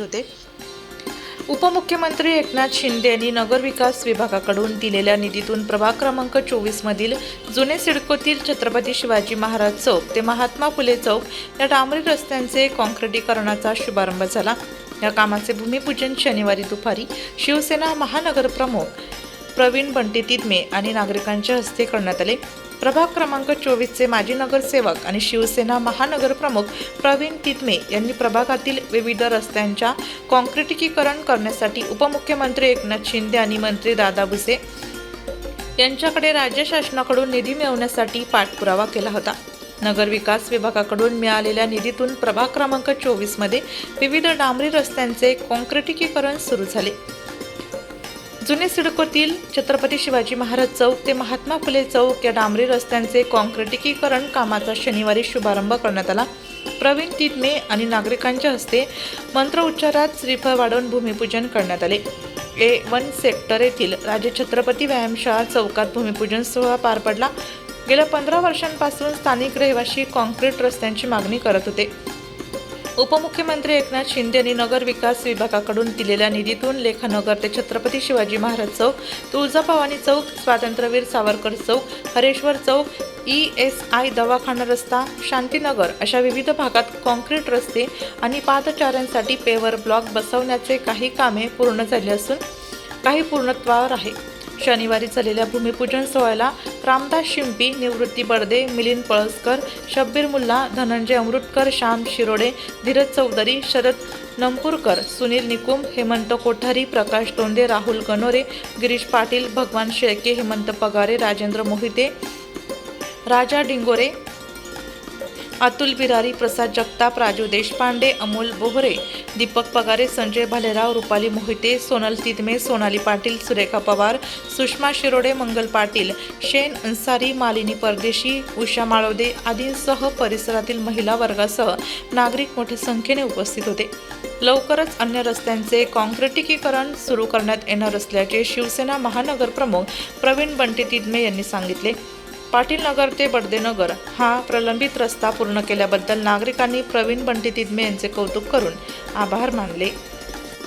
होते। उपमुख्यमंत्री एकनाथ शिंदे यांनी नगरविकास विभागाकडून दिलेल्या निधीतून प्रभाग क्रमांक 24 मधील जुने सिडकोतील छत्रपती शिवाजी महाराज चौक ते महात्मा फुले चौक या डांबरी रस्त्यांचे काँक्रिटीकरणाचा शुभारंभ झाला। या कामाचे भूमिपूजन शनिवारी दुपारी शिवसेना महानगरप्रमुख प्रवीण बंटी तिदमे आणि नागरिकांच्या हस्ते करण्यात आले। प्रभाग क्रमांक 24 चे माजी नगरसेवक आणि शिवसेना महानगरप्रमुख प्रवीण तिदमे यांनी प्रभागातील विविध रस्त्यांच्या काँक्रिटीकरण करण्यासाठी उपमुख्यमंत्री एकनाथ शिंदे आणि मंत्री दादा भुसे यांच्याकडे राज्य शासनाकडून निधी मिळवण्यासाठी पाठपुरावा केला होता। नगरविकास विभागाकडून मिळालेल्या निधीतून प्रभाग क्रमांक 24 मध्ये विविध डांबरी रस्त्यांचे काँक्रिटीकरण सुरू झाले। जुने सिडकोतील छत्रपती शिवाजी महाराज चौक ते महात्मा फुले चौक या डांबरी रस्त्यांचे काँक्रिटीकरण कामाचा शनिवारी शुभारंभ करण्यात आला। प्रवीण तिदमे आणि नागरिकांच्या हस्ते मंत्रोच्चारात श्रीफळ वाढवून भूमिपूजन करण्यात आले। A1 सेक्टर येथील राजे छत्रपती व्यायामशाळा चौकात भूमिपूजन सोहळा पार पडला। गेल्या 15 वर्षांपासून स्थानिक रहिवासी काँक्रीट रस्त्यांची मागणी करत होते। उपमुख्यमंत्री एकनाथ शिंदे यांनी नगर विकास विभागाकडून दिलेल्या निधीतून लेखानगर ते छत्रपती शिवाजी महाराज चौक, तुळजाभवानी चौक, स्वातंत्र्यवीर सावरकर चौक, हरेश्वर चौक, ESI दवाखाना रस्ता, शांतीनगर अशा विविध भागात काँक्रीट रस्ते आणि पादचाऱ्यांसाठी पेवर ब्लॉक बसवण्याचे काही कामे पूर्ण झाली असून काही पूर्णत्वावर आहे। शनिवारी झालेल्या भूमिपूजन सोहळ्याला रामदास शिंपी, निवृत्ती बर्दे, मिलिंद पळसकर, शब्बीर मुल्ला, धनंजय अमृतकर, श्याम शिरोडे, धीरज चौधरी, शरद नंपूरकर, सुनील निकुम, हेमंत कोठारी, प्रकाश तोंडे, राहुल गणोरे, गिरीश पाटील, भगवान शेळके, हेमंत पगारे, राजेंद्र मोहिते, राजा डिंगोरे, अतुल बिरारी, प्रसाद जगताप, राजू देशपांडे, अमोल बोहरे, दीपक पगारे, संजय भालेराव, रुपाली मोहिते, सोनल तिदमे, सोनाली पाटील, सुरेखा पवार, सुषमा शिरोडे, मंगल पाटील, शेन अन्सारी, मालिनी परदेशी, उषा माळोदे आदींसह परिसरातील महिला वर्गासह नागरिक मोठ्या संख्येने उपस्थित होते। लवकरच अन्य रस्त्यांचे काँक्रिटीकरण सुरू करण्यात येणार असल्याचे शिवसेना महानगरप्रमुख प्रवीण बंटी तिदमे यांनी सांगितले। पाटील नगर ते बर्देनगर हा प्रलंबित रस्ता पूर्ण केल्याबद्दल नागरिकांनी प्रवीण बंटी तिदमे यांचे कौतुक करून आभार मानले।